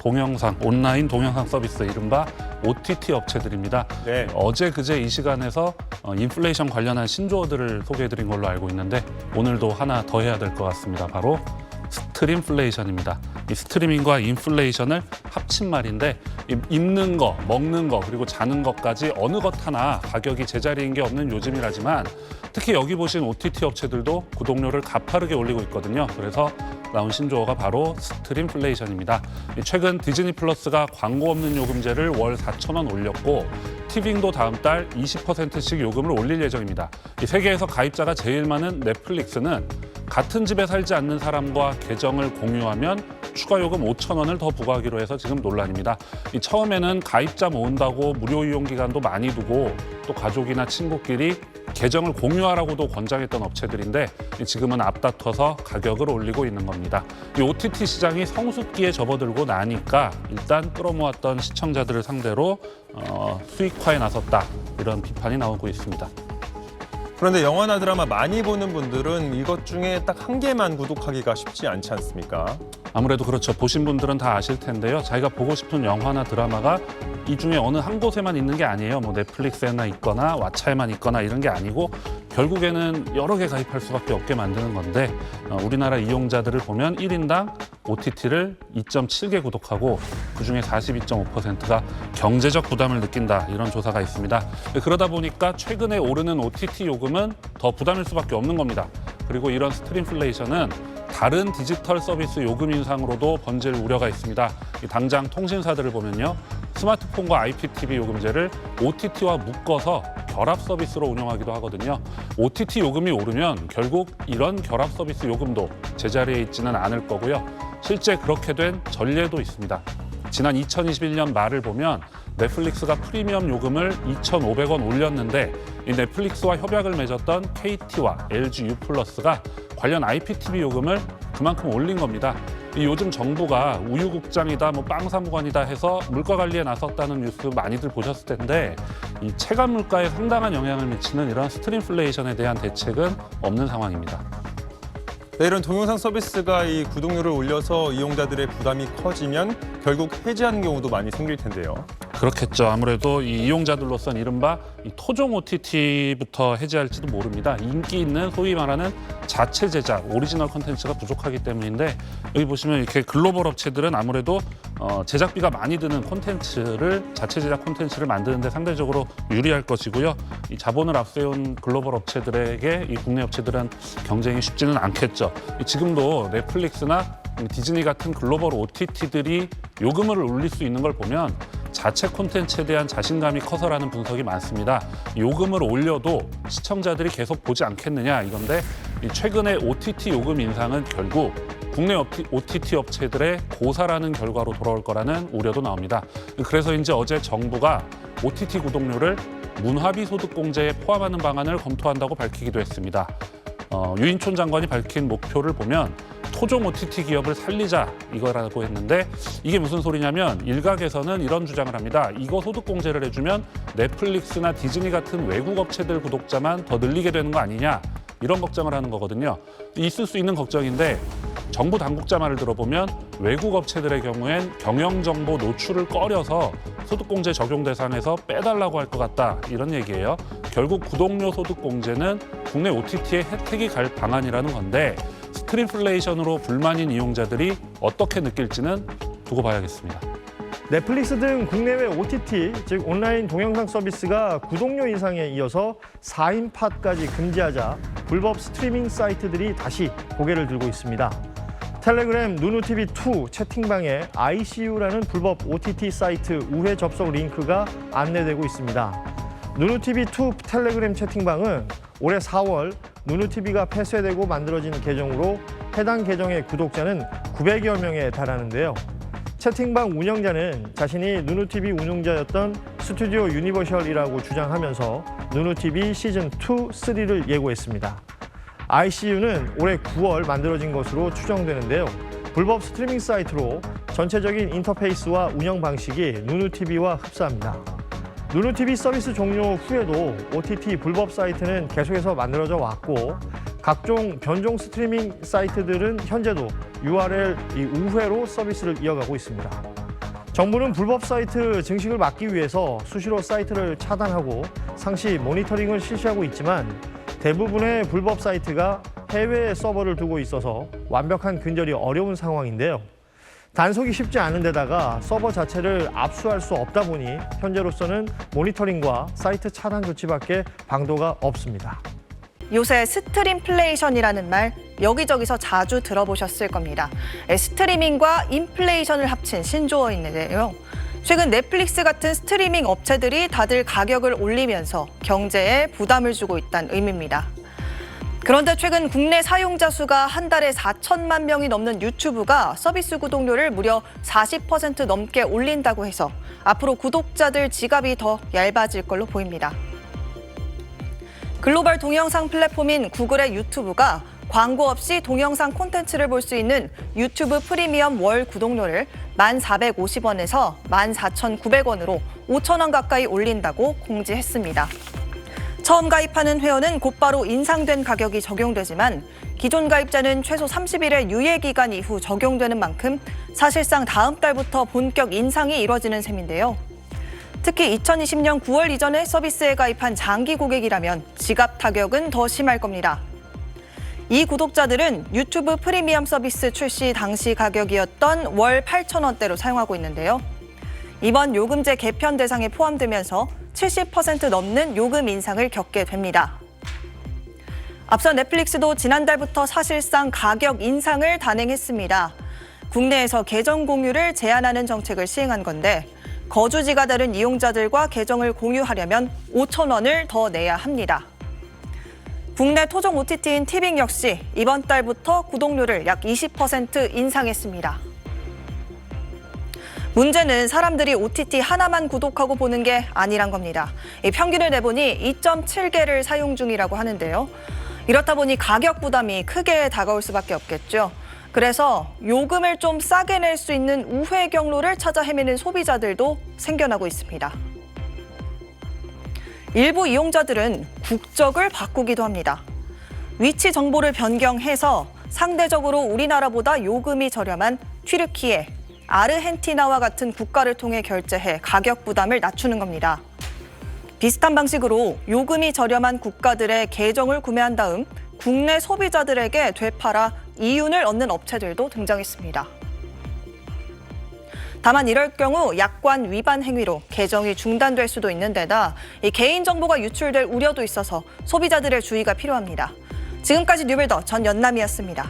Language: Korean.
동영상, 온라인 동영상 서비스 이른바 OTT 업체들입니다. 네. 어제 그제 이 시간에서 인플레이션 관련한 신조어들을 소개해드린 걸로 알고 있는데 오늘도 하나 더 해야 될 것 같습니다. 바로 스트림플레이션입니다. 이 스트리밍과 인플레이션을 합친 말인데 입는 거, 먹는 거, 그리고 자는 것까지 어느 것 하나 가격이 제자리인 게 없는 요즘이라지만 특히 여기 보신 OTT 업체들도 구독료를 가파르게 올리고 있거든요. 그래서 나온 신조어가 바로 스트림플레이션입니다. 최근 디즈니 플러스가 광고 없는 요금제를 월 4,000원 올렸고 티빙도 다음 달 20%씩 요금을 올릴 예정입니다. 이 세계에서 가입자가 제일 많은 넷플릭스는 같은 집에 살지 않는 사람과 계정을 공유하면 추가 요금 5,000원을 더 부과하기로 해서 지금 논란입니다. 처음에는 가입자 모은다고 무료 이용 기간도 많이 두고 또 가족이나 친구끼리 계정을 공유하라고도 권장했던 업체들인데 지금은 앞다퉈서 가격을 올리고 있는 겁니다. 이 OTT 시장이 성숙기에 접어들고 나니까 일단 끌어모았던 시청자들을 상대로 수익화에 나섰다 이런 비판이 나오고 있습니다. 그런데 영화나 드라마 많이 보는 분들은 이것 중에 딱 한 개만 구독하기가 쉽지 않지 않습니까? 아무래도 그렇죠. 보신 분들은 다 아실 텐데요. 자기가 보고 싶은 영화나 드라마가 이 중에 어느 한 곳에만 있는 게 아니에요. 뭐 넷플릭스에나 있거나 왓챠에만 있거나 이런 게 아니고 결국에는 여러 개 가입할 수밖에 없게 만드는 건데 우리나라 이용자들을 보면 1인당 OTT를 2.7개 구독하고 그중에 42.5%가 경제적 부담을 느낀다 이런 조사가 있습니다. 그러다 보니까 최근에 오르는 OTT 요금은 더 부담일 수밖에 없는 겁니다. 그리고 이런 스트림플레이션은 다른 디지털 서비스 요금 인상으로도 번질 우려가 있습니다. 당장 통신사들을 보면요. 스마트폰과 IPTV 요금제를 OTT와 묶어서 결합 서비스로 운영하기도 하거든요. OTT 요금이 오르면 결국 이런 결합 서비스 요금도 제자리에 있지는 않을 거고요. 실제 그렇게 된 전례도 있습니다. 지난 2021년 말을 보면 넷플릭스가 프리미엄 요금을 2,500원 올렸는데 이 넷플릭스와 협약을 맺었던 KT와 LG U+가 관련 IPTV 요금을 그만큼 올린 겁니다. 요즘 정부가 우유국장이다, 뭐 빵사무관이다 해서 물가 관리에 나섰다는 뉴스 많이들 보셨을 텐데 이 체감 물가에 상당한 영향을 미치는 이런 스트림플레이션에 대한 대책은 없는 상황입니다. 네, 이런 동영상 서비스가 이 구독료를 올려서 이용자들의 부담이 커지면 결국 해지하는 경우도 많이 생길 텐데요. 그렇겠죠. 아무래도 이 이용자들로서는 이른바 이 토종 OTT부터 해제할지도 모릅니다. 인기 있는 소위 말하는 자체 제작, 오리지널 콘텐츠가 부족하기 때문인데 여기 보시면 이렇게 글로벌 업체들은 아무래도 제작비가 많이 드는 콘텐츠를 자체 제작 콘텐츠를 만드는데 상대적으로 유리할 것이고요. 이 자본을 앞세운 글로벌 업체들에게 이 국내 업체들은 경쟁이 쉽지는 않겠죠. 지금도 넷플릭스나 디즈니 같은 글로벌 OTT들이 요금을 올릴 수 있는 걸 보면 자체 콘텐츠에 대한 자신감이 커서라는 분석이 많습니다. 요금을 올려도 시청자들이 계속 보지 않겠느냐 이건데 최근에 OTT 요금 인상은 결국 국내 OTT 업체들의 고사라는 결과로 돌아올 거라는 우려도 나옵니다. 그래서 이제 어제 정부가 OTT 구독료를 문화비 소득공제에 포함하는 방안을 검토한다고 밝히기도 했습니다. 유인촌 장관이 밝힌 목표를 보면 토종 OTT 기업을 살리자 이거라고 했는데 이게 무슨 소리냐면 일각에서는 이런 주장을 합니다. 이거 소득공제를 해주면 넷플릭스나 디즈니 같은 외국 업체들 구독자만 더 늘리게 되는 거 아니냐 이런 걱정을 하는 거거든요. 있을 수 있는 걱정인데 정부 당국자 말을 들어보면 외국 업체들의 경우엔 경영정보 노출을 꺼려서 소득공제 적용 대상에서 빼달라고 할 것 같다 이런 얘기예요. 결국 구독료 소득공제는 국내 OTT에 혜택이 갈 방안이라는 건데 스트림플레이션으로 불만인 이용자들이 어떻게 느낄지는 두고 봐야겠습니다. 넷플릭스 등 국내외 OTT, 즉 온라인 동영상 서비스가 구독료 인상에 이어서 4인팟까지 금지하자 불법 스트리밍 사이트들이 다시 고개를 들고 있습니다. 텔레그램 누누TV2 채팅방에 ICU라는 불법 OTT 사이트 우회 접속 링크가 안내되고 있습니다. 누누TV2 텔레그램 채팅방은 올해 4월 누누TV가 폐쇄되고 만들어진 계정으로 해당 계정의 구독자는 900여 명에 달하는데요. 채팅방 운영자는 자신이 누누TV 운영자였던 스튜디오 유니버셜이라고 주장하면서 누누TV 시즌 2, 3를 예고했습니다. ICU는 올해 9월 만들어진 것으로 추정되는데요. 불법 스트리밍 사이트로 전체적인 인터페이스와 운영 방식이 누누TV와 흡사합니다. 누누TV 서비스 종료 후에도 OTT 불법 사이트는 계속해서 만들어져 왔고 각종 변종 스트리밍 사이트들은 현재도 URL 우회로 서비스를 이어가고 있습니다. 정부는 불법 사이트 증식을 막기 위해서 수시로 사이트를 차단하고 상시 모니터링을 실시하고 있지만 대부분의 불법 사이트가 해외에 서버를 두고 있어서 완벽한 근절이 어려운 상황인데요. 단속이 쉽지 않은 데다가 서버 자체를 압수할 수 없다 보니 현재로서는 모니터링과 사이트 차단 조치밖에 방도가 없습니다. 요새 스트림플레이션이라는 말 여기저기서 자주 들어보셨을 겁니다. 스트리밍과 인플레이션을 합친 신조어인데요. 최근 넷플릭스 같은 스트리밍 업체들이 다들 가격을 올리면서 경제에 부담을 주고 있다는 의미입니다. 그런데 최근 국내 사용자 수가 한 달에 4천만 명이 넘는 유튜브가 서비스 구독료를 무려 40% 넘게 올린다고 해서 앞으로 구독자들 지갑이 더 얇아질 걸로 보입니다. 글로벌 동영상 플랫폼인 구글의 유튜브가 광고 없이 동영상 콘텐츠를 볼 수 있는 유튜브 프리미엄 월 구독료를 1,450원에서 14,900원으로 5,000원 가까이 올린다고 공지했습니다. 처음 가입하는 회원은 곧바로 인상된 가격이 적용되지만 기존 가입자는 최소 30일의 유예 기간 이후 적용되는 만큼 사실상 다음 달부터 본격 인상이 이뤄지는 셈인데요. 특히 2020년 9월 이전에 서비스에 가입한 장기 고객이라면 지갑 타격은 더 심할 겁니다. 이 구독자들은 유튜브 프리미엄 서비스 출시 당시 가격이었던 월 8,000원대로 사용하고 있는데요. 이번 요금제 개편 대상에 포함되면서 70% 넘는 요금 인상을 겪게 됩니다. 앞서 넷플릭스도 지난달부터 사실상 가격 인상을 단행했습니다. 국내에서 계정 공유를 제한하는 정책을 시행한 건데 거주지가 다른 이용자들과 계정을 공유하려면 5,000원을 더 내야 합니다. 국내 토종 OTT인 티빙 역시 이번 달부터 구독료를 약 20% 인상했습니다. 문제는 사람들이 OTT 하나만 구독하고 보는 게 아니란 겁니다. 평균을 내보니 2.7개를 사용 중이라고 하는데요. 이렇다 보니 가격 부담이 크게 다가올 수밖에 없겠죠. 그래서 요금을 좀 싸게 낼 수 있는 우회 경로를 찾아 헤매는 소비자들도 생겨나고 있습니다. 일부 이용자들은 국적을 바꾸기도 합니다. 위치 정보를 변경해서 상대적으로 우리나라보다 요금이 저렴한 튀르키예, 아르헨티나와 같은 국가를 통해 결제해 가격 부담을 낮추는 겁니다. 비슷한 방식으로 요금이 저렴한 국가들의 계정을 구매한 다음 국내 소비자들에게 되팔아 이윤을 얻는 업체들도 등장했습니다. 다만 이럴 경우 약관 위반 행위로 계정이 중단될 수도 있는 데다 이 개인정보가 유출될 우려도 있어서 소비자들의 주의가 필요합니다. 지금까지 뉴빌더 전연남이었습니다.